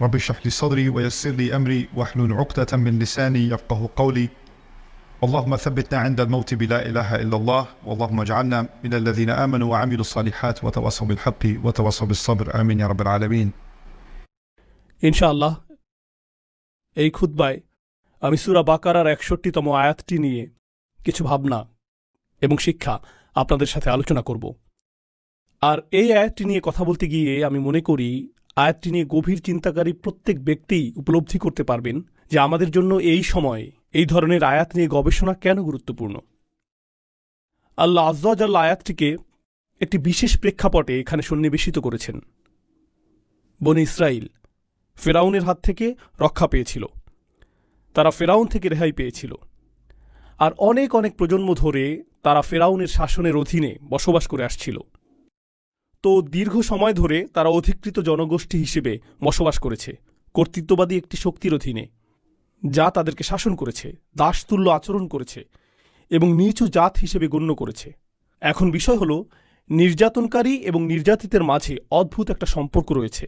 رب اشرح لي صدري ويسر لي أمري واحلل عقدة من لساني يفقه قولي اللهم ثبتنا عند الموت بلا إله إلا الله واللهم اجعلنا من الذين آمنوا وعملوا الصالحات وتواصوا بالحق وتواصوا بالصبر آمين يا رب العالمين। ইনশাআল্লাহ এই খুতবায় আমি সূরা বাকারার ৬১তম আয়াতটি নিয়ে কিছু ভাবনা এবং শিক্ষা আপনাদের সাথে আলোচনা করব। আর এই আয়াতটি নিয়ে কথা বলতে গিয়ে আমি মনে করি আয়াতটি নিয়ে গভীর চিন্তাকারী প্রত্যেক ব্যক্তি উপলব্ধি করতে পারবেন যে আমাদের জন্য এই সময় এই ধরনের আয়াত নিয়ে গবেষণা কেন গুরুত্বপূর্ণ। আল্লাহ আয্যা ওয়া জাল্লা আয়াতটিকে একটি বিশেষ প্রেক্ষাপটে এখানে সন্নিবেশিত করেছেন। বনী ইসরাইল ফেরাউনের হাত থেকে রক্ষা পেয়েছিল, তারা ফেরাউন থেকে রেহাই পেয়েছিল, আর অনেক অনেক প্রজন্ম ধরে তারা ফেরাউনের শাসনের অধীনে বসবাস করে আসছিল। তো দীর্ঘ সময় ধরে তারা অধিকৃত জনগোষ্ঠী হিসেবে বসবাস করেছে কর্তৃত্ববাদী একটি শক্তির অধীনে, যা তাদেরকে শাসন করেছে, দাসতুল্য আচরণ করেছে এবং নিচু জাত হিসেবে গণ্য করেছে। এখন বিষয় হল নির্যাতনকারী এবং নির্যাতিতের মাঝে অদ্ভুত একটা সম্পর্ক রয়েছে।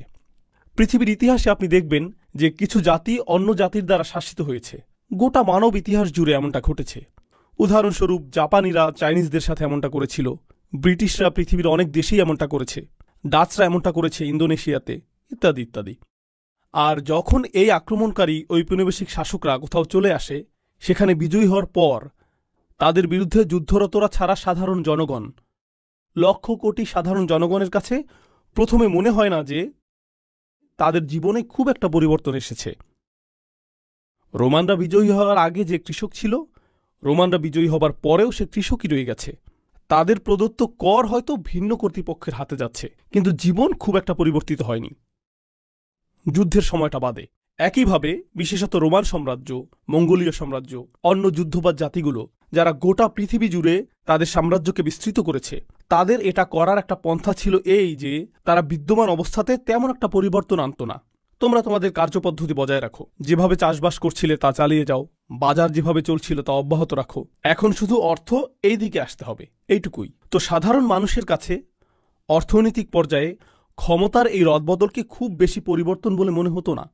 পৃথিবীর ইতিহাসে আপনি দেখবেন যে কিছু জাতি অন্য জাতির দ্বারা শাসিত হয়েছে। গোটা মানব ইতিহাস জুড়ে এমনটা ঘটেছে। উদাহরণস্বরূপ জাপানিরা চাইনিজদের সাথে এমনটা করেছিল, ব্রিটিশরা পৃথিবীর অনেক দেশেই এমনটা করেছে, ডাচরা এমনটা করেছে ইন্দোনেশিয়াতে, ইত্যাদি ইত্যাদি। আর যখন এই আক্রমণকারী ঔপনিবেশিক শাসকরা কোথাও চলে আসে, সেখানে বিজয়ী হওয়ার পর তাদের বিরুদ্ধে যুদ্ধরতরা ছাড়া সাধারণ জনগণ, লক্ষ কোটি সাধারণ জনগণের কাছে প্রথমে মনে হয় না যে তাদের জীবনে খুব একটা পরিবর্তন এসেছে। রোমানরা বিজয়ী হওয়ার আগে যে কৃষক ছিল, রোমানরা বিজয়ী হবার পরেও সে কৃষকই রয়ে গেছে। তাদের প্রদত্ত কর হয়তো ভিন্ন কর্তৃপক্ষের হাতে যাচ্ছে, কিন্তু জীবন খুব একটা পরিবর্তিত হয়নি যুদ্ধের সময়টা বাদে। একইভাবে বিশেষত রোমান সাম্রাজ্য, মঙ্গোলীয় সাম্রাজ্য, অন্য যুদ্ধবাজ জাতিগুলো যারা গোটা পৃথিবী জুড়ে তাদের সাম্রাজ্যকে বিস্তৃত করেছে, তাদের এটা করার একটা পন্থা ছিল এই যে তারা বিদ্যমান অবস্থাতে তেমন একটা পরিবর্তন আনত না। তোমরা তোমাদের কার্যপদ্ধতি বজায় রাখো, যেভাবে চাষবাস করছিলে তা চালিয়ে যাও, বাজার যেভাবে চলছিল তা অব্যাহত রাখো, এখন শুধু অর্থ এই দিকে আসতে হবে, এইটুকুই। তো সাধারণ মানুষের কাছে অর্থনৈতিক পর্যায়ে ক্ষমতার এই রদবদলকে খুব বেশি পরিবর্তন বলে মনে হতো না।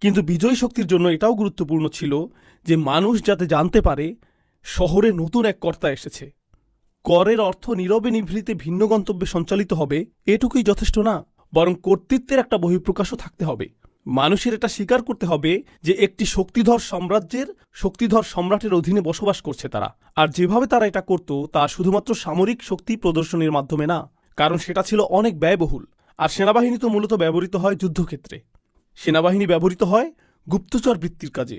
কিন্তু বিজয়ী শক্তির জন্য এটাও গুরুত্বপূর্ণ ছিল যে মানুষ যাতে জানতে পারে শহরে নতুন এক কর্তা এসেছে। করের অর্থ নীরবে নিভৃতে ভিন্ন গন্তব্যে সঞ্চালিত হবে এটুকুই যথেষ্ট না, বরং কর্তৃত্বের একটা বহিঃপ্রকাশও থাকতে হবে। মানুষের এটা স্বীকার করতে হবে যে একটি শক্তিধর সাম্রাজ্যের শক্তিধর সম্রাটের অধীনে বসবাস করছে তারা। আর যেভাবে তারা এটা করত তা শুধুমাত্র সামরিক শক্তি প্রদর্শনের মাধ্যমে না, কারণ সেটা ছিল অনেক ব্যয়বহুল। আর সেনাবাহিনী তো মূলত ব্যবহৃত হয় যুদ্ধক্ষেত্রে। সেনাবাহিনী ব্যবহৃত হয় গুপ্তচর বৃত্তির কাজে,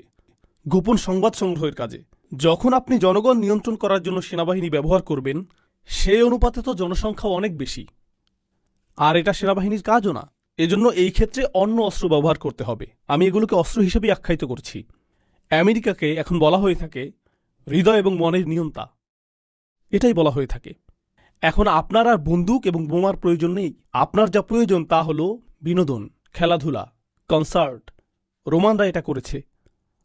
গোপন সংবাদ সংগ্রহের কাজে। যখন আপনি জনগণ নিয়ন্ত্রণ করার জন্য সেনাবাহিনী ব্যবহার করবেন, সেই অনুপাতে তো জনসংখ্যা অনেক বেশি, আর এটা সেনাবাহিনীর কাজও না। এজন্য এই ক্ষেত্রে অন্য অস্ত্র ব্যবহার করতে হবে। আমি এগুলোকে অস্ত্র হিসেবেই আখ্যায়িত করছি। আমেরিকাকে এখন বলা হয়ে থাকে হৃদয় এবং মনের নিয়ন্তা, এটাই বলা হয়ে থাকে। এখন আপনার আর বন্দুক এবং বোমার প্রয়োজন নেই। আপনার যা প্রয়োজন তা হল বিনোদন, খেলাধুলা, কনসার্ট। রোমানরা এটা করেছে,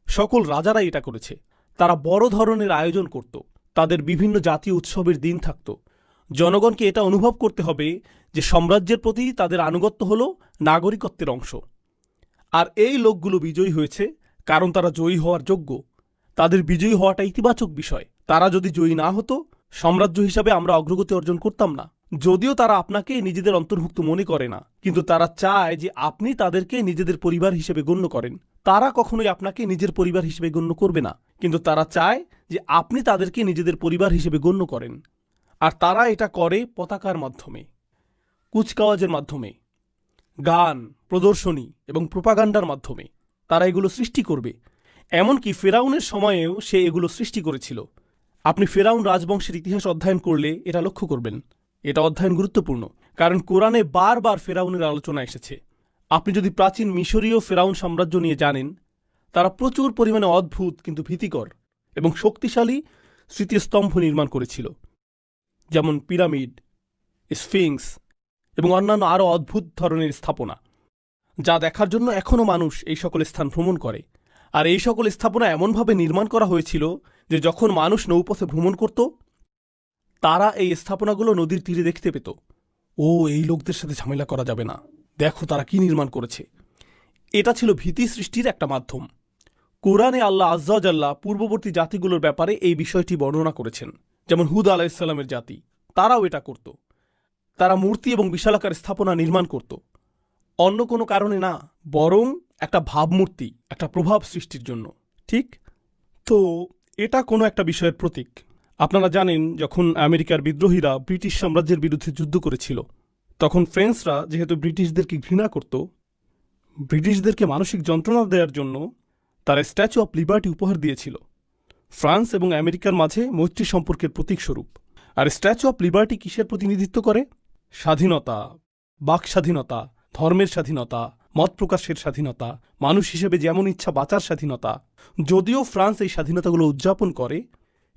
সকল রাজারাই এটা করেছে। তারা বড় ধরনের আয়োজন করত, তাদের বিভিন্ন জাতীয় উৎসবের দিন থাকত। জনগণকে এটা অনুভব করতে হবে যে সাম্রাজ্যের প্রতি তাদের আনুগত্য হল নাগরিকত্বের অংশ। আর এই লোকগুলো বিজয়ী হয়েছে কারণ তারা জয়ী হওয়ার যোগ্য। তাদের বিজয়ী হওয়াটা ইতিবাচক বিষয়। তারা যদি জয়ী না হতো, সাম্রাজ্য হিসাবে আমরা অগ্রগতি অর্জন করতাম না। যদিও তারা আপনাকে নিজেদের অন্তর্ভুক্ত মনে করে না, কিন্তু তারা চায় যে আপনি তাদেরকে নিজেদের পরিবার হিসেবে গণ্য করেন। তারা কখনোই আপনাকে নিজের পরিবার হিসেবে গণ্য করবে না, কিন্তু তারা চায় যে আপনি তাদেরকে নিজেদের পরিবার হিসেবে গণ্য করেন। আর তারা এটা করে পতাকার মাধ্যমে, কুচকাওয়াজের মাধ্যমে, গান, প্রদর্শনী এবং প্রোপাগান্ডার মাধ্যমে তারা এগুলো সৃষ্টি করবে। এমনকি ফেরাউনের সময়েও সে এগুলো সৃষ্টি করেছিল। আপনি ফেরাউন রাজবংশের ইতিহাস অধ্যয়ন করলে এটা লক্ষ্য করবেন। এটা অধ্যয়ন গুরুত্বপূর্ণ, কারণ কোরআনে বারবার ফেরাউনের আলোচনা এসেছে। আপনি যদি প্রাচীন মিশরীয় ফেরাউন সাম্রাজ্য নিয়ে জানেন, তারা প্রচুর পরিমাণে অদ্ভুত কিন্তু ভীতিকর এবং শক্তিশালী স্মৃতিস্তম্ভ নির্মাণ করেছিল, যেমন পিরামিড, স্ফিংস এবং অন্যান্য আরও অদ্ভুত ধরনের স্থাপনা, যা দেখার জন্য এখনও মানুষ এই সকল স্থান ভ্রমণ করে। আর এই সকল স্থাপনা এমনভাবে নির্মাণ করা হয়েছিল যে যখন মানুষ নৌপথে ভ্রমণ করত, তারা এই স্থাপনাগুলো নদীর তীরে দেখতে পেত। ও, এই লোকদের সাথে ঝামেলা করা যাবে না, দেখো তারা কি নির্মাণ করেছে। এটা ছিল ভীতি সৃষ্টির একটা মাধ্যম। কোরআনে আল্লাহ আজ্জা ওয়া জাল্লা পূর্ববর্তী জাতিগুলোর ব্যাপারে এই বিষয়টি বর্ণনা করেছেন। যেমন হুদ আলাইহিসসালামের জাতি, তারাও এটা করত। তারা মূর্তি এবং বিশালাকার স্থাপনা নির্মাণ করত, অন্য কোনো কারণে না, বরং একটা ভাবমূর্তি, একটা প্রভাব সৃষ্টির জন্য। ঠিক তো এটা কোনো একটা বিষয়ের প্রতীক। আপনারা জানেন, যখন আমেরিকার বিদ্রোহীরা ব্রিটিশ সাম্রাজ্যের বিরুদ্ধে যুদ্ধ করেছিল, তখন ফ্রেঞ্চরা যেহেতু ব্রিটিশদেরকে ঘৃণা করত, ব্রিটিশদেরকে মানসিক যন্ত্রণা দেওয়ার জন্য তারা স্ট্যাচু অফ লিবার্টি উপহার দিয়েছিল, ফ্রান্স এবং আমেরিকার মাঝে মৈত্রী সম্পর্কের প্রতীক স্বরূপ। আর স্ট্যাচু অফ লিবার্টি কিসের প্রতিনিধিত্ব করে? স্বাধীনতা, বাক স্বাধীনতা, ধর্মের স্বাধীনতা, মত প্রকাশের স্বাধীনতা, মানুষ হিসেবে যেমন ইচ্ছা বাঁচার স্বাধীনতা। যদিও ফ্রান্স এই স্বাধীনতাগুলো উদযাপন করে,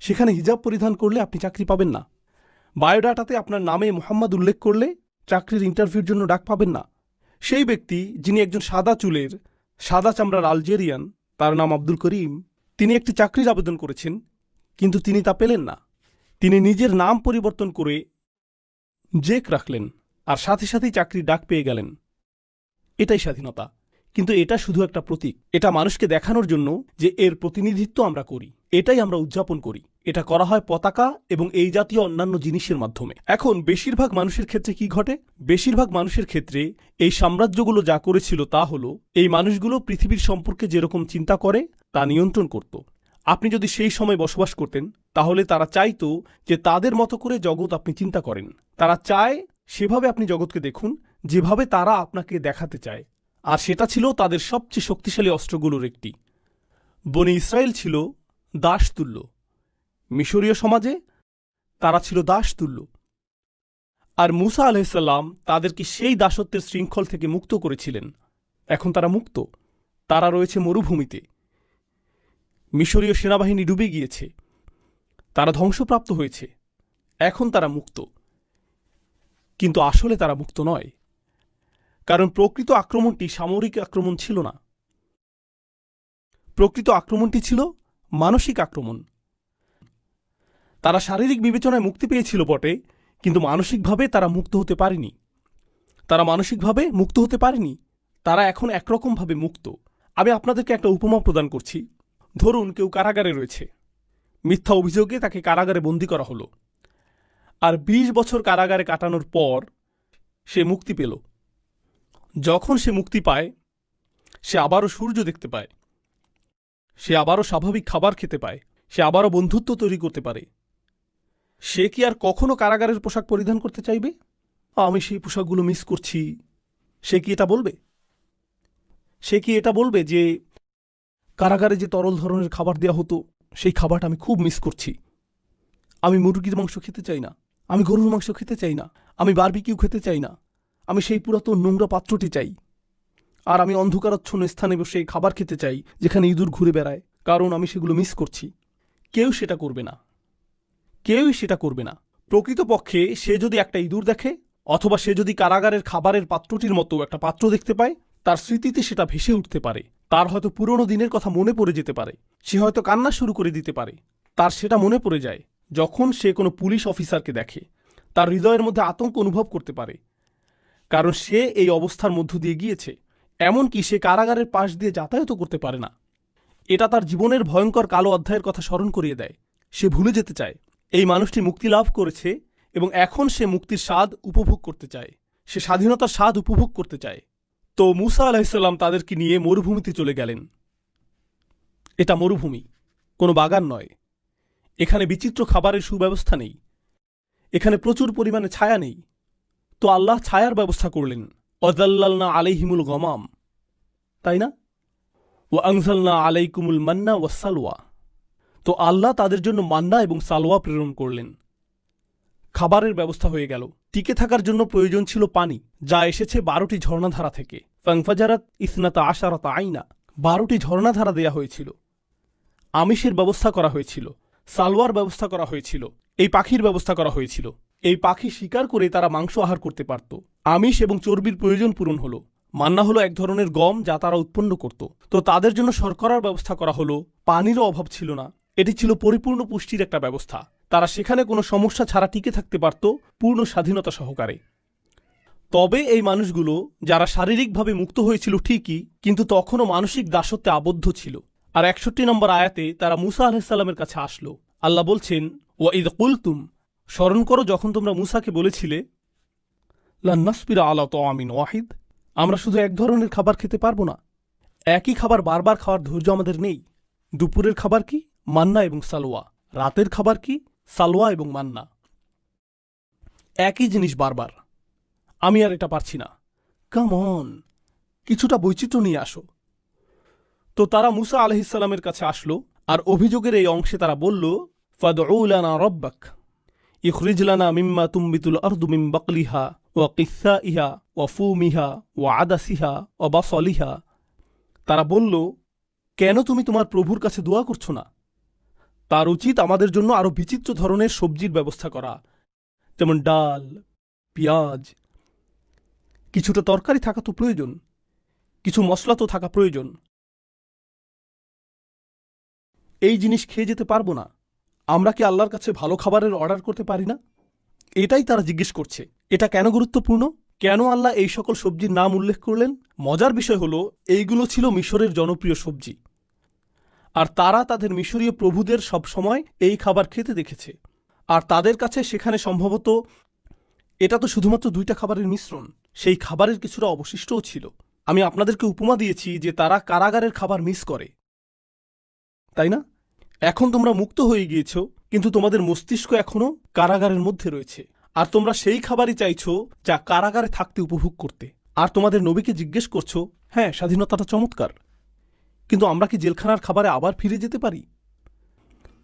সেখানে হিজাব পরিধান করলে আপনি চাকরি পাবেন না। বায়োডাটাতে আপনার নামে মোহাম্মদ উল্লেখ করলে চাকরির ইন্টারভিউর জন্য ডাক পাবেন না। সেই ব্যক্তি যিনি একজন সাদা চুলের, সাদা চামড়ার আলজেরিয়ান, তার নাম আব্দুল করিম, তিনি একটি চাকরির আবেদন করেছেন, কিন্তু তিনি তা পেলেন না। তিনি নিজের নাম পরিবর্তন করে জেক রাখলেন, আর সাথে সাথেই চাকরির ডাক পেয়ে গেলেন। এটাই স্বাধীনতা। কিন্তু এটা শুধু একটা প্রতীক। এটা মানুষকে দেখানোর জন্য যে এর প্রতিনিধিত্ব আমরা করি, এটাই আমরা উদযাপন করি। এটা করা হয় পতাকা এবং এই জাতীয় অন্যান্য জিনিসের মাধ্যমে। এখন বেশিরভাগ মানুষের ক্ষেত্রে কি ঘটে? বেশিরভাগ মানুষের ক্ষেত্রে এই সাম্রাজ্যগুলো যা করেছিল তা হলো, এই মানুষগুলো পৃথিবীর সম্পর্কে যেরকম চিন্তা করে তা নিয়ন্ত্রণ করত। আপনি যদি সেই সময় বসবাস করতেন, তাহলে তারা চাইতো যে তাদের মতো করে জগৎ আপনি চিন্তা করেন। তারা চায় সেভাবে আপনি জগৎকে দেখুন, যেভাবে তারা আপনাকে দেখাতে চায়। আর সেটা ছিল তাদের সবচেয়ে শক্তিশালী অস্ত্রগুলোর একটি। বনি ইসরায়েল ছিল দাসতুল্য। মিশরীয় সমাজে তারা ছিল দাসতুল্য। আর মূসা আলাইহিসসালাম তাদেরকে সেই দাসত্বের শৃঙ্খল থেকে মুক্ত করেছিলেন। এখন তারা মুক্ত। তারা রয়েছে মরুভূমিতে। মিশরীয় সেনাবাহিনী ডুবে গিয়েছে, তারা ধ্বংসপ্রাপ্ত হয়েছে। এখন তারা মুক্ত, কিন্তু আসলে তারা মুক্ত নয়। কারণ প্রকৃত আক্রমণটি সামরিক আক্রমণ ছিল না, প্রকৃত আক্রমণটি ছিল মানসিক আক্রমণ। তারা শারীরিক বিবেচনায় মুক্তি পেয়েছিল বটে, কিন্তু মানসিকভাবে তারা মুক্ত হতে পারেনি। তারা মানসিকভাবে মুক্ত হতে পারেনি। তারা এখন একরকমভাবে মুক্ত। আমি আপনাদেরকে একটা উপমা প্রদান করছি। ধরুন কেউ কারাগারে রয়েছে, মিথ্যা অভিযোগে তাকে কারাগারে বন্দী করা হলো, আর ২০ বছর কারাগারে কাটানোর পর সে মুক্তি পেল। যখন সে মুক্তি পায়, সে আবারও সূর্য দেখতে পায়, সে আবারও স্বাভাবিক খাবার খেতে পায়, সে আবারও বন্ধুত্ব তৈরি করতে পারে। সে কি আর কখনো কারাগারের পোশাক পরিধান করতে চাইবে? আমি সেই পোশাকগুলো মিস করছি। সে কি এটা বলবে? সে কি এটা বলবে যে কারাগারে যে তরল ধরনের খাবার দেওয়া হতো, সেই খাবারটা আমি খুব মিস করছি? আমি মুরগির মাংস খেতে চাই না, আমি গরুর মাংস খেতে চাই না, আমি বারবিকিউ খেতে চাই না, আমি সেই পুরাতন নোংরা পাত্রটি চাই। আর আমি অন্ধকারাচ্ছন্ন স্থানে বসে খাবার খেতে চাই যেখানে ইঁদুর ঘুরে বেড়ায়, কারণ আমি সেগুলো মিস করছি। কেউ সেটা করবে না, কেউই সেটা করবে না। প্রকৃতপক্ষে সে যদি একটা ইঁদুর দেখে, অথবা সে যদি কারাগারের খাবারের পাত্রটির মতো একটা পাত্র দেখতে পায়, তার স্মৃতিতে সেটা ভেসে উঠতে পারে। তার হয়তো পুরনো দিনের কথা মনে পড়ে যেতে পারে। সে হয়তো কান্না শুরু করে দিতে পারে। তার সেটা মনে পড়ে যায় যখন সে কোনো পুলিশ অফিসারকে দেখে। তার হৃদয়ের মধ্যে আতঙ্ক অনুভব করতে পারে, কারণ সে এই অবস্থার মধ্য দিয়ে গিয়েছে। এমনকি সে কারাগারের পাশ দিয়ে যাতায়াতও করতে পারে না। এটা তার জীবনের ভয়ঙ্কর কালো অধ্যায়ের কথা স্মরণ করিয়ে দেয়। সে ভুলে যেতে চায় এই মানুষটি মুক্তি লাভ করেছে এবং এখন সে মুক্তির স্বাদ উপভোগ করতে চায়। সে স্বাধীনতার স্বাদ উপভোগ করতে চায়। তো মূসা আলাইহিসসালাম তাদেরকে নিয়ে মরুভূমিতে চলে গেলেন। এটা মরুভূমি, কোনো বাগান নয়। এখানে বিচিত্র খাবারের সুব্যবস্থা নেই, এখানে প্রচুর পরিমাণে ছায়া নেই। তো আল্লাহ ছায়ার ব্যবস্থা করলেন। ওয়াযাল্লালনা আলাইহিমুল গমাম, তাই না? ওয়া আনজালনা আলাইকুমুল মান্না ওয়াসসালওয়া। তো আল্লাহ তাদের জন্য মান্না এবং সালওয়া প্রেরণ করলেন। খাবারের ব্যবস্থা হয়ে গেল। টিকে থাকার জন্য প্রয়োজন ছিল পানি, যা এসেছে ১২টি ঝর্ণাধারা থেকে। ফানফাজারাত ইসনাতা আশারাতা আইনা, 12টি ঝর্ণাধারা দেয়া হয়েছিল। আমিষের ব্যবস্থা করা হয়েছিল, সালওয়ার ব্যবস্থা করা হয়েছিল, এই পাখির ব্যবস্থা করা হয়েছিল। এই পাখি শিকার করে তারা মাংস আহার করতে পারত। আমিষ এবং চর্বির প্রয়োজন পূরণ হলো। মান্না হলো এক ধরনের গম যা তারা উৎপন্ন করত। তো তাদের জন্য শর্করার ব্যবস্থা করা হলো। পানিরও অভাব ছিল না। এটি ছিল পরিপূর্ণ পুষ্টির একটা ব্যবস্থা। তারা সেখানে কোনো সমস্যা ছাড়া টিকে থাকতে পারত পূর্ণ স্বাধীনতা সহকারে। তবে এই মানুষগুলো যারা শারীরিকভাবে মুক্ত হয়েছিল ঠিকই, কিন্তু তখনও মানসিক দাসত্বে আবদ্ধ ছিল। আর 61 নম্বর আয়াতে তারা মুসা আলাইহিসসালামের কাছে আসলো। আল্লাহ বলছেন, ওয়াইদ কুলতুম, স্মরণ করো যখন তোমরা মুসাকে বলেছিলে, লান নাসবিরা আলা তাআমিন ওয়াহিদ, আমরা শুধু এক ধরনের খাবার খেতে পারবো না, একই খাবার বারবার খাওয়ার ধৈর্য আমাদের নেই। দুপুরের খাবার কি? মান্না এবং সালোয়া। রাতের খাবার কি? সালোয়া এবং মান্না। একই জিনিস বারবার। আমি আর এটা পারছি না, কাম অন, কিছুটা বৈচিত্র্য নিয়ে আসো। তো তারা মুসা আলাইহিসসালামের কাছে আসলো, আর অভিযোগের এই অংশে তারা বলল, ফাদউ লানা রাব্বাক ইখরিজ লানা মিম্মা তুমবিতুল আরদু মিন বাকলিহা ওয়া কিসাইহা ওয়া ফুমিহা ওয়া আদাসিহা ওয়া বাসলিহা। তারা বলল, কেন তুমি তোমার প্রভুর কাছে দোয়া করছো না? তার উচিত আমাদের জন্য আরো বিচিত্র ধরনের সবজির ব্যবস্থা করা, যেমন ডাল, পেঁয়াজ, কিছুটা তরকারি থাকা তো প্রয়োজন, কিছু মশলা তো থাকা প্রয়োজন। এই জিনিস খেয়ে যেতে পারবো না, আমরা কি আল্লাহর কাছে ভালো খাবারের অর্ডার করতে পারি না? এটাই তারা জিজ্ঞেস করছে। এটা কেন গুরুত্বপূর্ণ? কেন আল্লাহ এই সকল সবজির নাম উল্লেখ করলেন? মজার বিষয় হলো, এইগুলো ছিল মিশরের জনপ্রিয় সবজি, আর তারা তাদের মিশরীয় প্রভুদের সব সময় এই খাবার খেতে দেখেছে। আর তাদের কাছে সেখানে সম্ভবত এটা তো শুধুমাত্র 2টা খাবারের মিশ্রণ, সেই খাবারের কিছুটা অবশিষ্টও ছিল। আমি আপনাদেরকে উপমা দিয়েছি যে তারা কারাগারের খাবার মিস করে, তাই না? এখন তোমরা মুক্ত হয়ে গিয়েছ, কিন্তু তোমাদের মস্তিষ্ক এখনো কারাগারের মধ্যে রয়েছে, আর তোমরা সেই খাবারই চাইছো যা কারাগারে থাকতে উপভোগ করতে। আর তোমাদের নবীকে জিজ্ঞেস করছো, হ্যাঁ স্বাধীনতাটা চমৎকার, কিন্তু আমরা কি জেলখানার খাবারে আবার ফিরে যেতে পারি?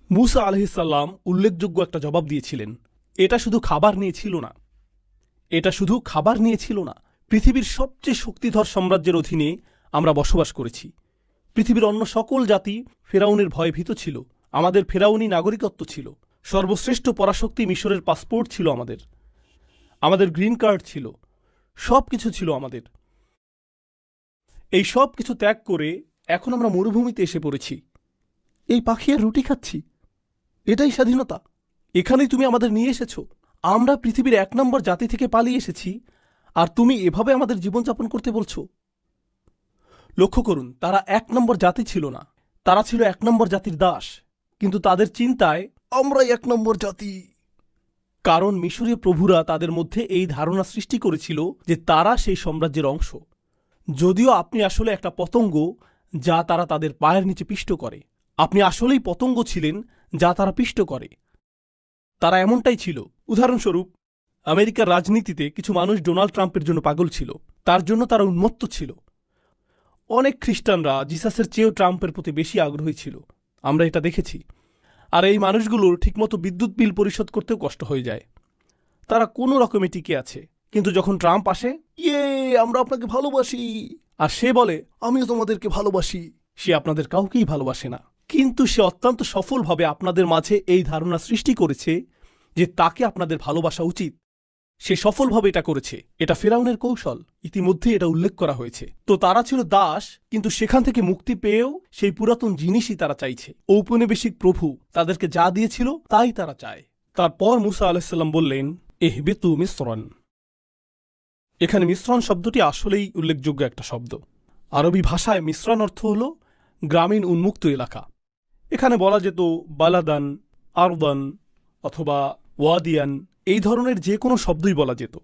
মুসা আলাইহিসসালাম উল্লেখযোগ্য একটা জবাব দিয়েছিলেন। এটা শুধু খাবার নিয়ে ছিল না, এটা শুধু খাবার নিয়ে ছিল না। পৃথিবীর সবচেয়ে শক্তিধর সাম্রাজ্যের অধীনে আমরা বসবাস করেছি। পৃথিবীর অন্য সকল জাতি ফেরাউনের ভয়ে ভীত ছিল। আমাদের ফেরাউনি নাগরিকত্ব ছিল। সর্বশ্রেষ্ঠ পরাশক্তি মিশরের পাসপোর্ট ছিল আমাদের, আমাদের গ্রিন কার্ড ছিল, সব কিছু ছিল আমাদের। এই সব কিছু ত্যাগ করে এখন আমরা মরুভূমিতে এসে পড়েছি। এই পাখি আর রুটি খাচ্ছি, এটাই স্বাধীনতা? এখানেই তুমি আমাদের নিয়ে এসেছ। আমরা পৃথিবীর 1 নম্বর জাতি থেকে পালিয়ে এসেছি, আর তুমি এভাবে আমাদের জীবনযাপন করতে বলছো? লক্ষ্য করুন, তারা 1 নম্বর জাতি ছিল না, তারা ছিল 1 নম্বর জাতির দাস। কিন্তু তাদের চিন্তায় আমরাই 1 নম্বর জাতি, কারণ মিশরীয় প্রভুরা তাদের মধ্যে এই ধারণা সৃষ্টি করেছিল যে তারা সেই সাম্রাজ্যের অংশ, যদিও আপনি আসলে একটা পতঙ্গ যা তারা তাদের পায়ের নিচে পিষ্ট করে। আপনি আসলেই পতঙ্গ ছিলেন যা তারা পিষ্ট করে। তারা এমনটাই ছিল। উদাহরণস্বরূপ, আমেরিকার রাজনীতিতে কিছু মানুষ ডোনাল্ড ট্রাম্পের জন্য পাগল ছিল, তার জন্য তারা উন্মত্ত ছিল। অনেক খ্রিস্টানরা জিসাসের চেয়েও ট্রাম্পের প্রতি বেশি আগ্রহী ছিল, আমরা এটা দেখেছি। আর এই মানুষগুলোর ঠিকমতো বিদ্যুৎ বিল পরিশোধ করতেও কষ্ট হয়ে যায়। তারা কোনো রকমে টিকে আছে, কিন্তু যখন ট্রাম্প আসে, ইয়ে আমরা আপনাকে ভালোবাসি, আর সে বলে আমিও তোমাদেরকে ভালোবাসি, সে আপনাদের কাউকেই ভালোবাসে না। কিন্তু সে অত্যন্ত সফলভাবে আপনাদের মাঝে এই ধারণা সৃষ্টি করেছে যে তাকে আপনাদের ভালোবাসা উচিত। সে সফলভাবে এটা করেছে। এটা ফেরাউনের কৌশল, ইতিমধ্যে এটা উল্লেখ করা হয়েছে। তো তারা ছিল দাস, কিন্তু সেখান থেকে মুক্তি পেয়েও সেই পুরাতন জিনিসই তারা চাইছে। ঔপনিবেশিক প্রভু তাদেরকে যা দিয়েছিল তাই তারা চায়। তারপর মুসা আলাইহিসসালাম বললেন, ইহবিতু মিসরান। এখানে মিশ্রণ শব্দটি আসলেই উল্লেখযোগ্য একটা শব্দ। আরবি ভাষায় মিশ্রণ অর্থ হল গ্রামীণ উন্মুক্ত এলাকা। এখানে বলা যেত বালাদান, আরদান অথবা ওয়াদিয়ান, এই ধরনের যে কোনো শব্দই বলা যেত,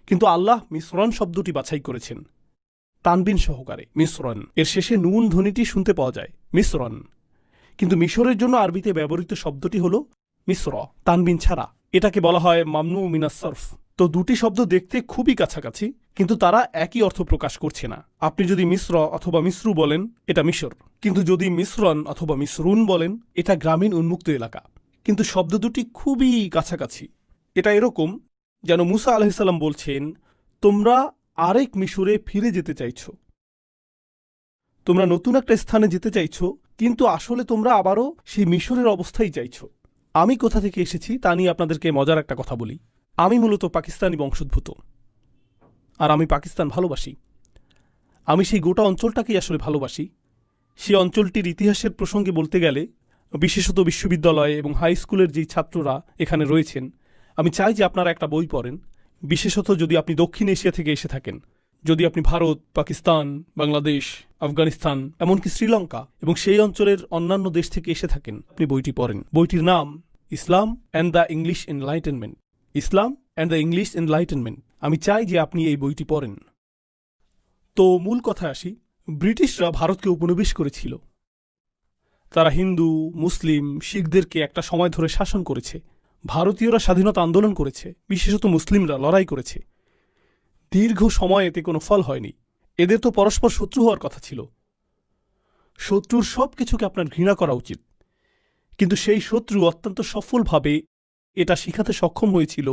কিন্তু আল্লাহ মিসরন শব্দটি বাছাই করেছেন তানবিন সহকারে। মিসরন এর শেষে নুন ধ্বনিটি শুনতে পাওয়া যায়, মিসরন। কিন্তু মিশরের জন্য আরবিতে ব্যবহৃত শব্দটি হল মিসর, তানবিন ছাড়া। এটাকে বলা হয় মামনু মিনাস সরফ। তো দুটি শব্দ দেখতে খুবই কাছাকাছি, কিন্তু তারা একই অর্থ প্রকাশ করছে না। আপনি যদি মিশ্র অথবা মিশ্রু বলেন, এটা মিশর, কিন্তু যদি মিশ্রন অথবা মিশ্রুন বলেন, এটা গ্রামীণ উন্মুক্ত এলাকা। কিন্তু শব্দ দুটি খুবই কাছাকাছি। এটা এরকম যেন মুসা আলাইহিসসালাম বলছেন, তোমরা আরেক মিশরে ফিরে যেতে চাইছ, তোমরা নতুন একটা স্থানে যেতে চাইছ, কিন্তু আসলে তোমরা আবারও সেই মিশরের অবস্থায় চাইছ। আমি কোথা থেকে এসেছি তা নিয়ে আপনাদেরকে মজার একটা কথা বলি। আমি মূলত পাকিস্তানি বংশোদ্ভূত, আর আমি পাকিস্তান ভালোবাসি। আমি সেই গোটা অঞ্চলটাকেই আসলে ভালোবাসি। সেই অঞ্চলটির ইতিহাসের প্রসঙ্গে বলতে গেলে, বিশেষত বিশ্ববিদ্যালয় এবং হাই স্কুলের যেই ছাত্ররা এখানে রয়েছেন, আমি চাই যে আপনারা একটা বই পড়েন। বিশেষত যদি আপনি দক্ষিণ এশিয়া থেকে এসে থাকেন, যদি আপনি ভারত, পাকিস্তান, বাংলাদেশ, আফগানিস্তান, এমনকি শ্রীলঙ্কা এবং সেই অঞ্চলের অন্যান্য দেশ থেকে এসে থাকেন, আপনি বইটি পড়েন। বইটির নাম Islam and the English enlightenment. Islam and the English enlightenment. আমি চাই যে আপনি এই বইটি পড়েন। তো মূল কথা আসি, ব্রিটিশরা ভারতকে উপনিবেশ করেছিল। তারা হিন্দু, মুসলিম, শিখদেরকে একটা সময় ধরে শাসন করেছে। ভারতীয়রা স্বাধীনতা আন্দোলন করেছে, বিশেষত মুসলিমরা লড়াই করেছে। দীর্ঘ সময় এতে কোনো ফল হয়নি। এদের তো পরস্পর শত্রু হওয়ার কথা ছিল। শত্রুর সব কিছুকে আপনার ঘৃণা করা উচিত, কিন্তু সেই শত্রু অত্যন্ত সফলভাবে এটা শিখাতে সক্ষম হয়েছিল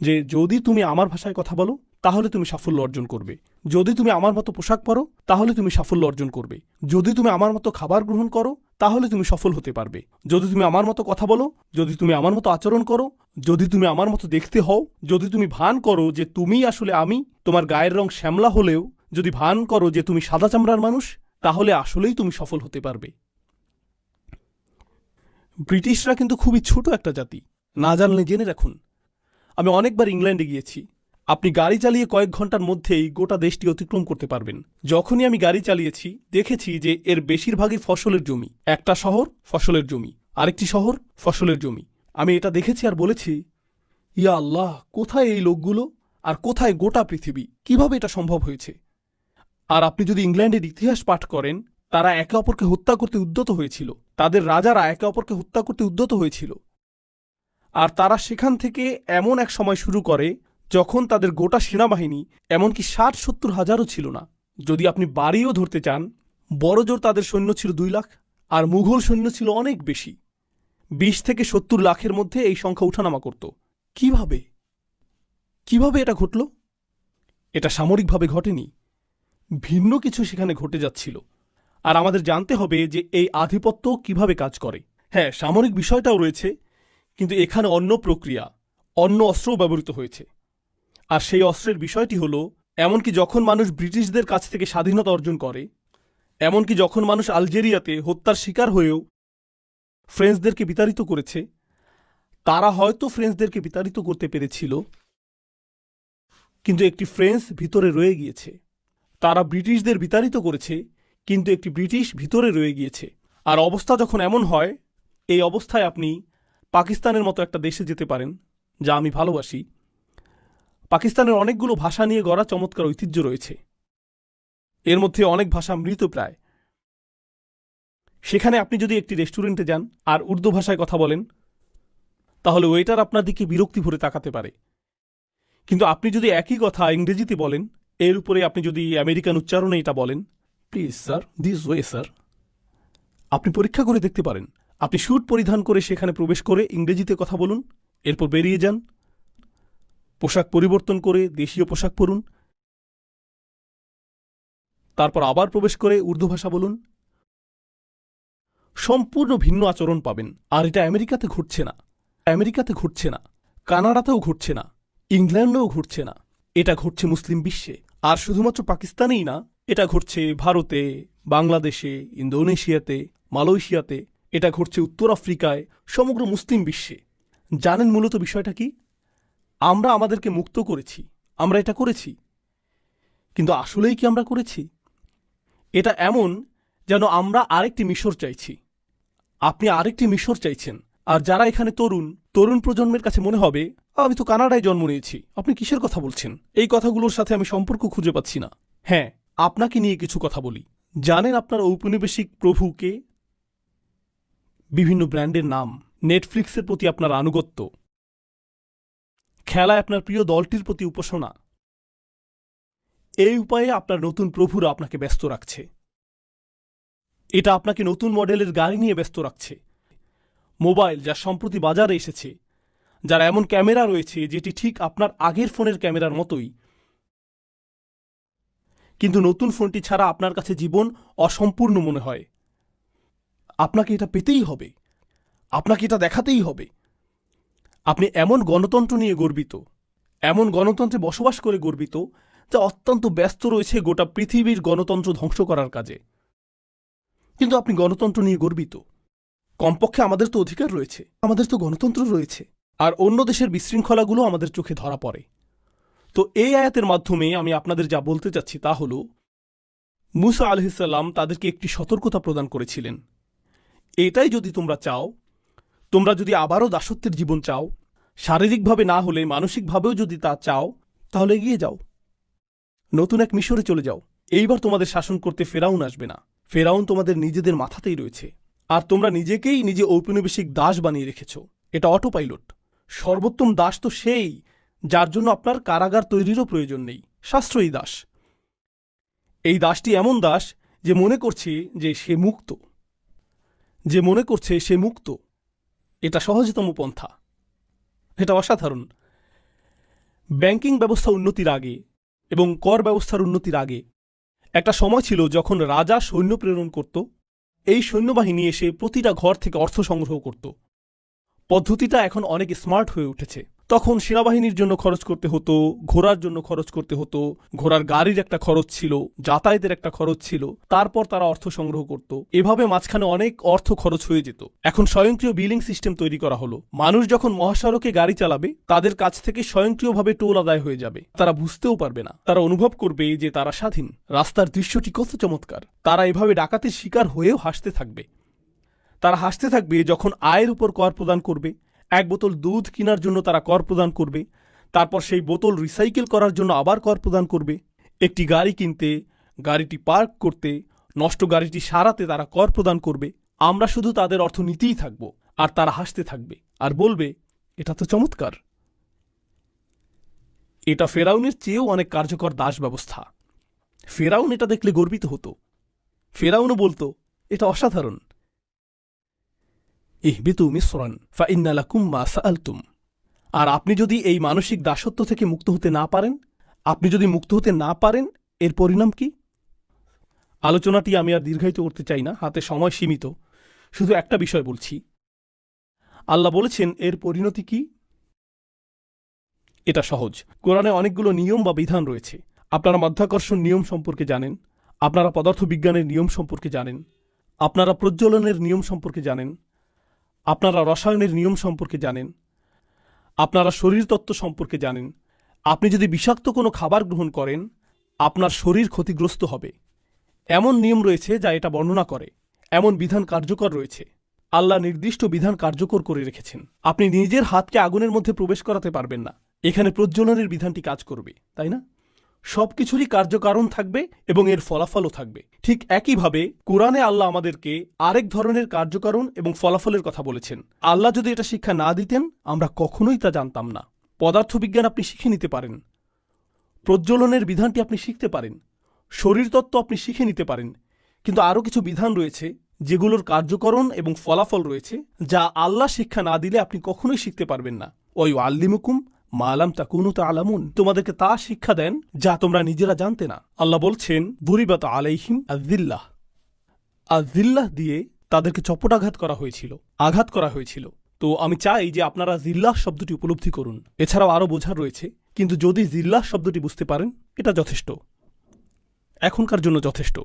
যে যদি তুমি আমার ভাষায় কথা বলো তাহলে তুমি সাফল্য অর্জন করবে, যদি তুমি আমার মতো পোশাক পরো তাহলে তুমি সাফল্য অর্জন করবে, যদি তুমি আমার মতো খাবার গ্রহণ করো তাহলে তুমি সফল হতে পারবে, যদি তুমি আমার মতো কথা বলো, যদি তুমি আমার মতো আচরণ করো, যদি তুমি আমার মতো দেখতে হও, যদি তুমি ভান করো যে তুমি আসলে আমি, তোমার গায়ের রং শ্যামলা হলেও যদি ভান করো যে তুমি সাদা চামড়ার মানুষ, তাহলে আসলেই তুমি সফল হতে পারবে। ব্রিটিশরা কিন্তু খুবই ছোট একটা জাতি, না জানলে জেনে রাখুন। আমি অনেকবার ইংল্যান্ডে গিয়েছি। আপনি গাড়ি চালিয়ে কয়েক ঘন্টার মধ্যেই গোটা দেশটি অতিক্রম করতে পারবেন। যখনই আমি গাড়ি চালিয়েছি দেখেছি যে এর বেশিরভাগই ফসলের জমি। একটা শহর ফসলের জমি, আরেকটি শহর ফসলের জমি। আমি এটা দেখেছি আর বলেছি, ইয়া আল্লাহ, কোথায় এই লোকগুলো আর কোথায় গোটা পৃথিবী? কিভাবে এটা সম্ভব হয়েছে? আর আপনি যদি ইংল্যান্ডের ইতিহাস পাঠ করেন, তারা একে অপরকে হত্যা করতে উদ্যত হয়েছিল। তাদের রাজারা একে অপরকে হত্যা করতে উদ্যত হয়েছিল। আর তারা সেখান থেকে এমন এক সময় শুরু করে যখন তাদের গোটা সেনাবাহিনী এমনকি ৬০-৭০ হাজারও ছিল না। যদি আপনি বাড়িও ধরতে চান, বড়জোর তাদের সৈন্য ছিল ২ লাখ, আর মুঘল সৈন্য ছিল অনেক বেশি। ২০ থেকে ৭০ লাখের মধ্যে এই সংখ্যা উঠানামা করত। কিভাবে এটা ঘটল? এটা সামরিকভাবে ঘটেনি, ভিন্ন কিছু সেখানে ঘটে যাচ্ছিল। আর আমাদের জানতে হবে যে এই আধিপত্য কিভাবে কাজ করে। হ্যাঁ, সামরিক বিষয়টাও রয়েছে, কিন্তু এখানে অন্য প্রক্রিয়া, অন্য অস্ত্রও ব্যবহৃত হয়েছে। আর সেই অস্ত্রের বিষয়টি হল, এমনকি যখন মানুষ ব্রিটিশদের কাছ থেকে স্বাধীনতা অর্জন করে, এমনকি যখন মানুষ আলজেরিয়াতে হত্যার শিকার হয়েও ফ্রেঞ্চদেরকে বিতাড়িত করেছে, তারা হয়তো ফ্রেঞ্চদেরকে বিতাড়িত করতে পেরেছিল, কিন্তু একটি ফ্রেঞ্চ ভিতরে রয়ে গিয়েছে। তারা ব্রিটিশদের বিতাড়িত করেছে, কিন্তু একটি ব্রিটিশ ভিতরে রয়ে গিয়েছে। আর অবস্থা যখন এমন হয়, এই অবস্থায় আপনি পাকিস্তানের মতো একটা দেশে যেতে পারেন, যা আমি ভালোবাসি। পাকিস্তানের অনেকগুলো ভাষা নিয়ে গড়া চমৎকার ঐতিহ্য রয়েছে। এর মধ্যে অনেক ভাষা মৃতপ্রায়। সেখানে আপনি যদি একটি রেস্টুরেন্টে যান আর উর্দু ভাষায় কথা বলেন, তাহলে ওয়েটার আপনার দিকে বিরক্তি ভরে তাকাতে পারে। কিন্তু আপনি যদি একই কথা ইংরেজিতে বলেন, এর উপরে আপনি যদি আমেরিকান উচ্চারণে এটা বলেন, please sir, this way sir, আপনি পরীক্ষা করে দেখতে পারেন। আপনি স্যুট পরিধান করে সেখানে প্রবেশ করে ইংরেজিতে কথা বলুন, এরপর বেরিয়ে যান, পোশাক পরিবর্তন করে দেশীয় পোশাক পরুন, তারপর আবার প্রবেশ করে উর্দু ভাষা বলুন। সম্পূর্ণ ভিন্ন আচরণ পাবেন। আর এটা আমেরিকাতে ঘটছে না, কানাডাতেও ঘটছে না, ইংল্যান্ডেও ঘটছে না। এটা ঘটছে মুসলিম বিশ্বে। আর শুধুমাত্র পাকিস্তানেই না, এটা ঘটছে ভারতে, বাংলাদেশে, ইন্দোনেশিয়াতে, মালয়েশিয়াতে, এটা ঘটছে উত্তর আফ্রিকায়, সমগ্র মুসলিম বিশ্বে। জানেন মূলত বিষয়টা কি? আমরা আমাদেরকে মুক্ত করেছি, আমরা এটা করেছি, কিন্তু আসলেই কি আমরা করেছি? এটা এমন যেন আমরা আরেকটি মিশর চাইছি। আপনি আরেকটি মিশর চাইছেন। আর যারা এখানে তরুণ প্রজন্মের কাছে মনে হবে, আমি তো কানাডায় জন্ম নিয়েছি, আপনি কিসের কথা বলছেন? এই কথাগুলোর সাথে আমি সম্পর্ক খুঁজে পাচ্ছি না। হ্যাঁ, আপনাকে নিয়ে কিছু কথা বলি। জানেন আপনার ঔপনিবেশিক প্রভুকে? বিভিন্ন ব্র্যান্ডের নাম, নেটফ্লিক্সের প্রতি আপনার আনুগত্য, খেলায় আপনার প্রিয় দলটির প্রতি উপাসনা, এই উপায়ে আপনার নতুন প্রভুরা আপনাকে ব্যস্ত রাখছে। এটা আপনাকে নতুন মডেলের গাড়ি নিয়ে ব্যস্ত রাখছে। মোবাইল যা সম্প্রতি বাজারে এসেছে, যার এমন ক্যামেরা রয়েছে যেটি ঠিক আপনার আগের ফোনের ক্যামেরার মতোই, কিন্তু নতুন ফোনটি ছাড়া আপনার কাছে জীবন অসম্পূর্ণ মনে হয়। আপনাকে এটা পেতেই হবে, আপনাকে এটা দেখাতেই হবে। আপনি এমন গণতন্ত্র নিয়ে গর্বিত, এমন গণতন্ত্রে বসবাস করে গর্বিত, যা অত্যন্ত ব্যস্ত রয়েছে গোটা পৃথিবীর গণতন্ত্র ধ্বংস করার কাজে। কিন্তু আপনি গণতন্ত্র নিয়ে গর্বিত। কমপক্ষে আমাদের তো অধিকার রয়েছে, আমাদের তো গণতন্ত্র রয়েছে। আর অন্য দেশের বিশৃঙ্খলাগুলো আমাদের চোখে ধরা পড়ে। তো এই আয়াতের মাধ্যমে আমি আপনাদের যা বলতে চাচ্ছি তা হল, মুসা আলাইহিসসালাম তাদেরকে একটি সতর্কতা প্রদান করেছিলেন। এটাই যদি তোমরা চাও, তোমরা যদি আবারও দাসত্বের জীবন চাও, শারীরিকভাবে না হলে মানসিকভাবেও যদি তা চাও, তাহলে এগিয়ে যাও, নতুন এক মিশরে চলে যাও। এইবার তোমাদের শাসন করতে ফেরাউন আসবে না। ফেরাউন তোমাদের নিজেদের মাথাতেই রয়েছে, আর তোমরা নিজেকেই নিজে ঔপনিবেশিক দাস বানিয়ে রেখেছ। এটা অটো পাইলট। সর্বোত্তম দাস তো সেই যার জন্য আপনার কারাগার তৈরিরও প্রয়োজন নেই, সাশ্রয়ী দাস। এই দাসটি এমন দাস যে মনে করছে যে সে মুক্ত, যে মনে করছে সে মুক্ত। এটা সহজতম পন্থা, এটা অসাধারণ। ব্যাংকিং ব্যবস্থা উন্নতির আগে এবং কর ব্যবস্থার উন্নতির আগে একটা সময় ছিল যখন রাজা সৈন্য প্রেরণ করত, এই সৈন্যবাহিনী এসে প্রতিটা ঘর থেকে অর্থ সংগ্রহ করত। পদ্ধতিটা এখন অনেক স্মার্ট হয়ে উঠেছে। তখন সেনাবাহিনীর জন্য খরচ করতে হতো, ঘোড়ার জন্য খরচ করতে হতো, ঘোড়ার গাড়ির একটা খরচ ছিল, যাতায়াতের একটা খরচ ছিল, তারপর তারা অর্থ সংগ্রহ করত। এভাবে মাঝখানে অনেক অর্থ খরচ হয়ে যেত। এখন স্বয়ংক্রিয় বিলিং সিস্টেম তৈরি করা হলো। মানুষ যখন মহাসড়কে গাড়ি চালাবে, তাদের কাছ থেকে স্বয়ংক্রিয়ভাবে টোল আদায় হয়ে যাবে। তারা বুঝতেও পারবে না, তারা অনুভব করবে যে তারা স্বাধীন। রাস্তার দৃশ্যটি কত চমৎকার। তারা এভাবে ডাকাতির শিকার হয়েও হাসতে থাকবে। তারা হাসতে থাকবে যখন আয়ের উপর কর প্রদান করবে। এক বোতল দুধ কেনার জন্য তারা কর প্রদান করবে, তারপর সেই বোতল রিসাইকেল করার জন্য আবার কর প্রদান করবে। একটি গাড়ি কিনতে, গাড়িটি পার্ক করতে, নষ্ট গাড়িটি সারাতে তারা কর প্রদান করবে। আমরা শুধু তাদের অর্থ নিতেই থাকব, আর তারা হাসতে থাকবে আর বলবে, এটা তো চমৎকার। এটা ফেরাউনের চেয়েও অনেক কার্যকর দাস ব্যবস্থা। ফেরাউন এটা দেখলে গর্বিত হতো। ফেরাউনও বলতো, এটা অসাধারণ। ইহবিতু মিসরান ফাইন্না লাকুম মা সাআলতুম। আর আপনি যদি এই মানসিক দাসত্ব থেকে মুক্ত হতে না পারেন, আপনি যদি মুক্ত হতে না পারেন, এর পরিণাম কি? আলোচনাটি আমি আর দীর্ঘায়িত করতে চাই না, হাতে সময় সীমিত। শুধু একটা বিষয় বলছি। আল্লাহ বলেছেন এর পরিণতি কি? এটা সহজ। কোরআনে অনেকগুলো নিয়ম বা বিধান রয়েছে। আপনারা মাধ্যাকর্ষণ নিয়ম সম্পর্কে জানেন, আপনারা পদার্থবিজ্ঞানের নিয়ম সম্পর্কে জানেন, আপনারা প্রজ্বলনের নিয়ম সম্পর্কে জানেন, আপনারা রসায়নের নিয়ম সম্পর্কে জানেন, আপনারা শরীরতত্ত্ব সম্পর্কে জানেন। আপনি যদি বিষাক্ত কোনো খাবার গ্রহণ করেন, আপনার শরীর ক্ষতিগ্রস্ত হবে। এমন নিয়ম রয়েছে যা এটা বর্ণনা করে। এমন বিধান কার্যকর রয়েছে। আল্লাহ নির্দিষ্ট বিধান কার্যকর করে রেখেছেন। আপনি নিজের হাতকে আগুনের মধ্যে প্রবেশ করাতে পারবেন না। এখানে প্রজ্বলনের বিধানটি কাজ করবে, তাই না? সবকিছুরই কার্যকারণ থাকবে এবং এর ফলাফলও থাকবে। ঠিক একইভাবে কোরআনে আল্লাহ আমাদেরকে আরেক ধরনের কার্যকারণ এবং ফলাফলের কথা বলেছেন। আল্লাহ যদি এটা শিক্ষা না দিতেন, আমরা কখনোই তা জানতাম না। পদার্থবিজ্ঞান আপনি শিখে নিতে পারেন, প্রজ্বলনের বিধানটি আপনি শিখতে পারেন, শরীরতত্ত্ব আপনি শিখে নিতে পারেন, কিন্তু আরও কিছু বিধান রয়েছে যেগুলোর কার্যকরণ এবং ফলাফল রয়েছে, যা আল্লাহ শিক্ষা না দিলে আপনি কখনোই শিখতে পারবেন না। ওয়ায়ুআল্লিমুকুম মা লাম তাকুনু তা'লামুন। তোমাদেরকে তা শিক্ষা দেন যা তোমরা নিজেরা জানতে না। আল্লাহ বলছেন, দুরিবাত আলাইহিম আযিল্লাহ। আযিল্লাহ দিয়ে তাদেরকে চপটাঘাত করা হয়েছিল, আঘাত করা হয়েছিল। তো আমি চাই যে আপনারা জিল্লাহ শব্দটি উপলব্ধি করুন। এছাড়াও আরও বোঝার রয়েছে, কিন্তু যদি জিল্লাহ শব্দটি বুঝতে পারেন, এটা যথেষ্ট, এখনকার জন্য যথেষ্ট।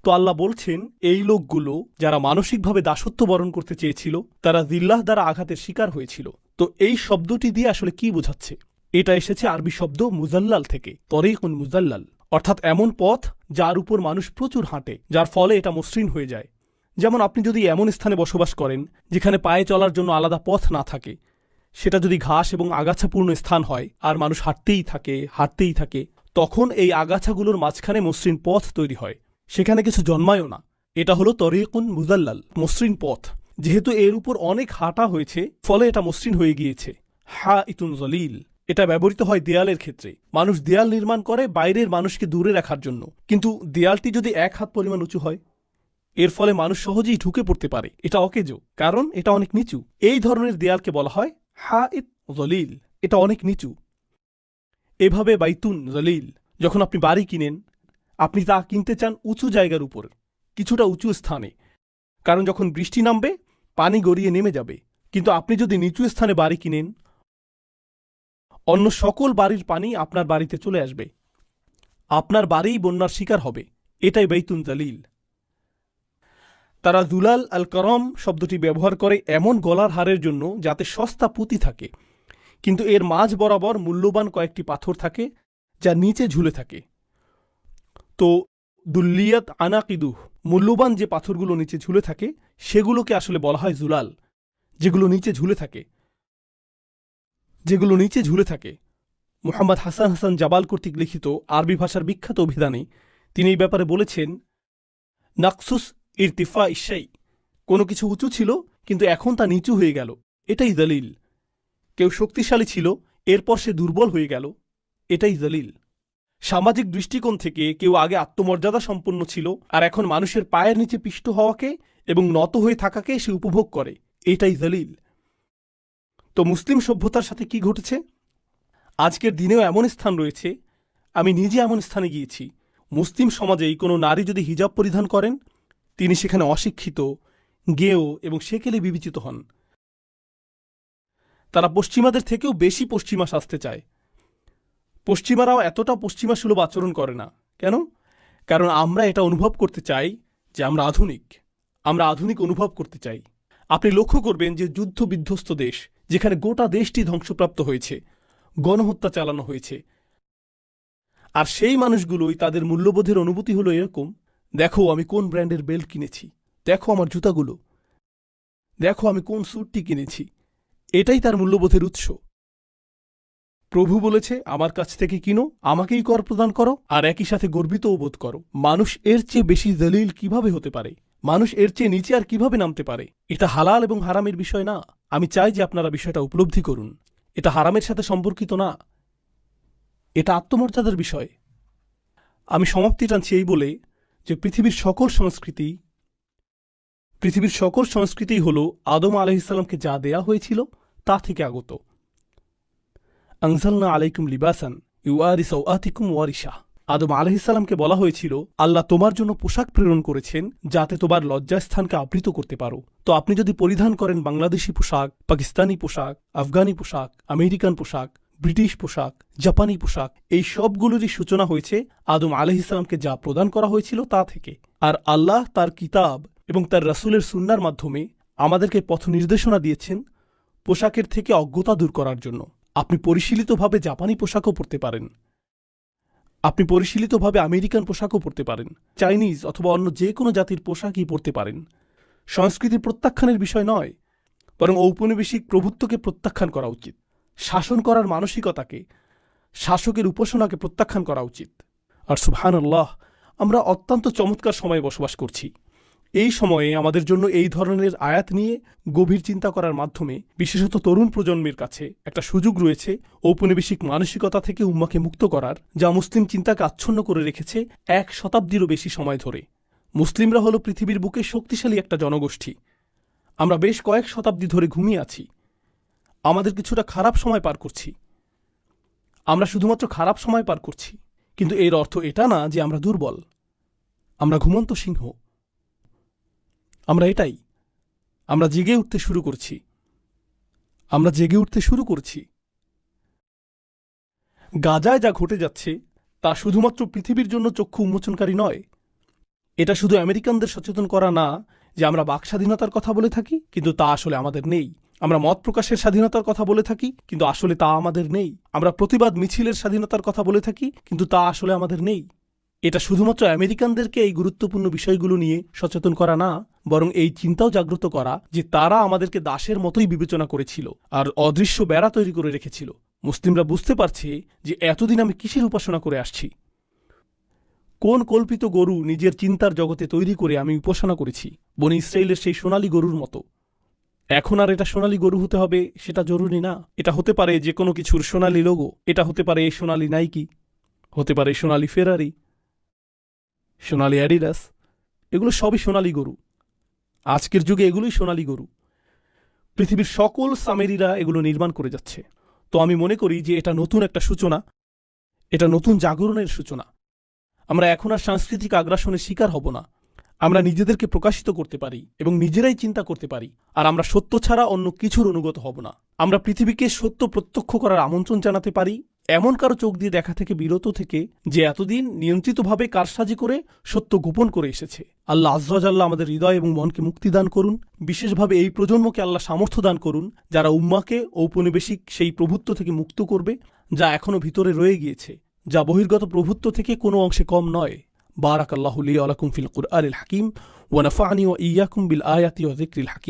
তো আল্লাহ বলছেন, এই লোকগুলো যারা মানসিকভাবে দাসত্ব বরণ করতে চেয়েছিল, তারা জিল্লাহ দ্বারা আঘাতের শিকার হয়েছিল। তো এই শব্দটি দিয়ে আসলে কি বোঝাচ্ছে? এটা এসেছে আরবি শব্দ মুজাল্লাল থেকে, তরিকুন মুজাল্লাল, অর্থাৎ এমন পথ যার উপর মানুষ প্রচুর হাঁটে, যার ফলে এটা মসৃণ হয়ে যায়। যেমন আপনি যদি এমন স্থানে বসবাস করেন যেখানে পায়ে চলার জন্য আলাদা পথ না থাকে, সেটা যদি ঘাস এবং আগাছাপূর্ণ স্থান হয় আর মানুষ হাঁটতেই থাকে, তখন এই আগাছাগুলোর মাঝখানে মসৃণ পথ তৈরি হয়, সেখানে কিছু জন্মায়ও না। এটা হলো তরিকুন মুজাল্লাল, মসৃণ পথ। যেহেতু এর উপর অনেক হাঁটা হয়েছে, ফলে এটা মসৃণ হয়ে গিয়েছে। হাইতুন জলিল, এটা ব্যবহৃত হয় দেয়ালের ক্ষেত্রে। মানুষ দেয়াল নির্মাণ করে বাইরের মানুষকে দূরে রাখার জন্য, কিন্তু দেয়ালটি যদি 1 হাত পরিমাণ উঁচু হয়, এর ফলে মানুষ সহজেই ঢুকে পড়তে পারে। এটা অকেজো, কারণ এটা অনেক নিচু। এই ধরনের দেয়ালকে বলা হয় হাইত জলিল, এটা অনেক নিচু। এভাবে বাইতুন জলিল, যখন আপনি বাড়ি কিনেন, আপনি তা কিনতে চান উঁচু জায়গার উপর, কিছুটা উঁচু স্থানে, কারণ যখন বৃষ্টি নামবে পানি গড়িয়ে নেমে যাবে। কিন্তু আপনি যদি নিচু স্থানে বাড়ি কিনেন, অন্য সকল বাড়ির পানি আপনার বাড়িতে চলে আসবে, আপনার বাড়িই বন্যার শিকার হবে। এটাই বাইতুন জলিল। তারা দুলাল আল করম শব্দটি ব্যবহার করে এমন গলার হারের জন্য যাতে সস্তা পুঁতি থাকে, কিন্তু এর মাঝ বরাবর মূল্যবান কয়েকটি পাথর থাকে যা নিচে ঝুলে থাকে। তো দুল্লিয়াত আনাকিদুহ, মূল্যবান যে পাথরগুলো নিচে ঝুলে থাকে সেগুলোকে আসলে বলা হয় জুলাল, যেগুলো নিচে ঝুলে থাকে। মুহাম্মদ হাসান জাবাল কর্তৃক লিখিত আরবি ভাষার বিখ্যাত অভিধানে তিনি এই ব্যাপারে বলেছেন, নাকসুস ইরতিফা ইশাই, কোনো কিছু উঁচু ছিল কিন্তু এখন তা নিচু হয়ে গেল, এটাই দলিল। কেউ শক্তিশালী ছিল, এরপর সে দুর্বল হয়ে গেল, এটাই দলিল। সামাজিক দৃষ্টিকোণ থেকে কেউ আগে আত্মমর্যাদা সম্পন্ন ছিল, আর এখন মানুষের পায়ের নিচে পিষ্ট হওয়াকে এবং নত হয়ে থাকাকে সে উপভোগ করে, এটাই দলিল। তো মুসলিম সভ্যতার সাথে কি ঘটেছে? আজকের দিনেও এমন স্থান রয়েছে, আমি নিজে এমন স্থানে গিয়েছি, মুসলিম সমাজেই কোনো নারী যদি হিজাব পরিধান করেন তিনি সেখানে অশিক্ষিত, গেয় এবং সেকেলে বিবেচিত হন। তারা পশ্চিমাদের থেকেও বেশি পশ্চিমা সাজতে চায়। পশ্চিমারাও এতটা পশ্চিমা সুলভ আচরণ করে না। কেন? কারণ আমরা এটা অনুভব করতে চাই যে আমরা আধুনিক অনুভব করতে চাই। আপনি লক্ষ্য করবেন যে যুদ্ধ বিধ্বস্ত দেশ, যেখানে গোটা দেশটি ধ্বংসপ্রাপ্ত হয়েছে, গণহত্যা চালানো হয়েছে, আর সেই মানুষগুলোই তাদের মূল্যবোধের অনুভূতি হলো এরকম, দেখো আমি কোন ব্র্যান্ডের বেল্ট কিনেছি, দেখো আমার জুতাগুলো, দেখো আমি কোন স্যুটটি কিনেছি, এটাই তার মূল্যবোধের উৎস। প্রভু বলেছে, আমার কাছ থেকে কিনো, আমাকেই কর প্রদান করো, আর একই সাথে গর্বিতও বোধ করো। মানুষ এর চেয়ে বেশি দলিল কিভাবে হতে পারে? মানুষ এর চেয়ে নিচে আর কিভাবে নামতে পারে? এটা হালাল এবং হারামের বিষয় না। আমি চাই যে আপনারা বিষয়টা উপলব্ধি করুন। এটা হারামের সাথে সম্পর্কিত না, এটা আত্মমর্যাদার বিষয়। আমি সমাপ্তি টানছি এই বলে যে পৃথিবীর সকল সংস্কৃতি হল আদম আলাইহিসসালামকে যা দেয়া হয়েছিল তা থেকে আগত। আনজালনা আলাইকুম লিবাসান ইউআরি সাওআতিকুম ওয়ারিশা। আদম আলাইহিসসালামকে বলা হয়েছিল, আল্লাহ তোমার জন্য পোশাক প্রেরণ করেছেন যাতে তোমার লজ্জাস্থানকে আবৃত করতে পারো। তো আপনি যদি পরিধান করেন বাংলাদেশি পোশাক, পাকিস্তানি পোশাক, আফগানি পোশাক, আমেরিকান পোশাক, ব্রিটিশ পোশাক, জাপানি পোশাক, এই সবগুলোরই সূচনা হয়েছে আদম আলাইহিসসালামকে যা প্রদান করা হয়েছিল তা থেকে। আর আল্লাহ তার কিতাব এবং তার রাসূলের সুন্নাহর মাধ্যমে আমাদেরকে পথ নির্দেশনা দিয়েছেন পোশাকের থেকে অজ্ঞতা দূর করার জন্য। আপনি পরিশীলিতভাবে জাপানি পোশাকও পরতে পারেন, আপনি পরিশীলিতভাবে আমেরিকান পোশাকও পরতে পারেন, চাইনিজ অথবা অন্য যে কোনো জাতির পোশাকই পরতে পারেন। সংস্কৃতি প্রত্যাখ্যানের বিষয় নয়, বরং ঔপনিবেশিক প্রভুত্বকে প্রত্যাখ্যান করা উচিত। শাসন করার মানসিকতাকে, শাসকের উপাসনাকে প্রত্যাখ্যান করা উচিত। আর সুবহানাল্লাহ, আমরা অত্যন্ত চমৎকার সময়ে বসবাস করছি। এই সময়ে আমাদের জন্য এই ধরনের আয়াত নিয়ে গভীর চিন্তা করার মাধ্যমে বিশেষত তরুণ প্রজন্মের কাছে একটা সুযোগ রয়েছে ঔপনিবেশিক মানসিকতা থেকে উম্মাকে মুক্ত করার, যা মুসলিম চিন্তাকে আচ্ছন্ন করে রেখেছে 1 শতাব্দীরও বেশি সময় ধরে। মুসলিমরা হলো পৃথিবীর বুকে শক্তিশালী একটা জনগোষ্ঠী। আমরা বেশ কয়েক শতাব্দী ধরে ঘুমিয়ে আছি। আমাদের কিছুটা খারাপ সময় পার করছি। আমরা শুধুমাত্র খারাপ সময় পার করছি, কিন্তু এর অর্থ এটা না যে আমরা দুর্বল, আমরা ঘুমন্ত সিংহ। আমরা জেগে উঠতে শুরু করছি। গাজায় যা ঘটে যাচ্ছে তা শুধুমাত্র পৃথিবীর জন্য চক্ষু উন্মোচনকারী নয়। এটা শুধু আমেরিকানদের সচেতন করা না যে আমরা বাক স্বাধীনতার কথা বলে থাকি, কিন্তু তা আসলে আমাদের নেই। আমরা মত প্রকাশের স্বাধীনতার কথা বলে থাকি, কিন্তু আসলে তা আমাদের নেই। আমরা প্রতিবাদ মিছিলের স্বাধীনতার কথা বলে থাকি, কিন্তু তা আসলে আমাদের নেই। এটা শুধুমাত্র আমেরিকানদেরকে এই গুরুত্বপূর্ণ বিষয়গুলো নিয়ে সচেতন করা না, বরং এই চিন্তাও জাগ্রত করা যে তারা আমাদেরকে দাসের মতোই বিবেচনা করেছিল আর অদৃশ্য বেড়া তৈরি করে রেখেছিল। মুসলিমরা বুঝতে পারছে যে এতদিন আমি কিসের উপাসনা করে আসছি, কোন কল্পিত গরু নিজের চিন্তার জগতে তৈরি করে আমি উপাসনা করেছি, বনি ইসরাইলের সেই সোনালী গরুর মতো। এখন আর এটা সোনালী গরু হতে হবে সেটা জরুরি না। এটা হতে পারে যে কোনো কিছুর সোনালী লোগো, এটা হতে পারে সোনালী নাইকি, হতে পারে সোনালী ফেরারি, সোনালী অ্যাডিডাস, এগুলো সবই সোনালী গরু। আজকের যুগে এগুলোই সোনালী গরু। পৃথিবীর সকল সামেরিরা এগুলো নির্মাণ করে যাচ্ছে। তো আমি মনে করি যে এটা নতুন একটা সূচনা, এটা নতুন জাগরণের সূচনা। আমরা এখন আর সাংস্কৃতিক আগ্রাসনের শিকার হব না। আমরা নিজেদেরকে প্রকাশিত করতে পারি এবং নিজেরাই চিন্তা করতে পারি, আর আমরা সত্য ছাড়া অন্য কিছুর অনুগত হব না। আমরা পৃথিবীকে সত্য প্রত্যক্ষ করার আমন্ত্রণ জানাতে পারি এমন কারো চোখ দিয়ে দেখা থেকে বিরত থেকে যে এতদিন নিয়ন্ত্রিতভাবে কারসাজি করে সত্য গোপন করে এসেছে। আল্লাহ আয্যা ওয়া জাল্লা আমাদের হৃদয় এবং মনকে মুক্তি দান করুন। বিশেষভাবে এই প্রজন্মকে আল্লাহ সামর্থ্য দান করুন যারা উম্মাকে ঔপনিবেশিক সেই প্রভুত্ব থেকে মুক্ত করবে যা এখনও ভিতরে রয়ে গিয়েছে, যা বহির্গত প্রভুত্ব থেকে কোনো অংশে কম নয়। বারাকাল্লাহু লি ওয়া লাকুম ফিল কুরআনিল হাকিম ওয়া নাফা'নি ওয়া ইয়্যাকুম বিল আয়াতি ওয়া যিকরিল হাকিম।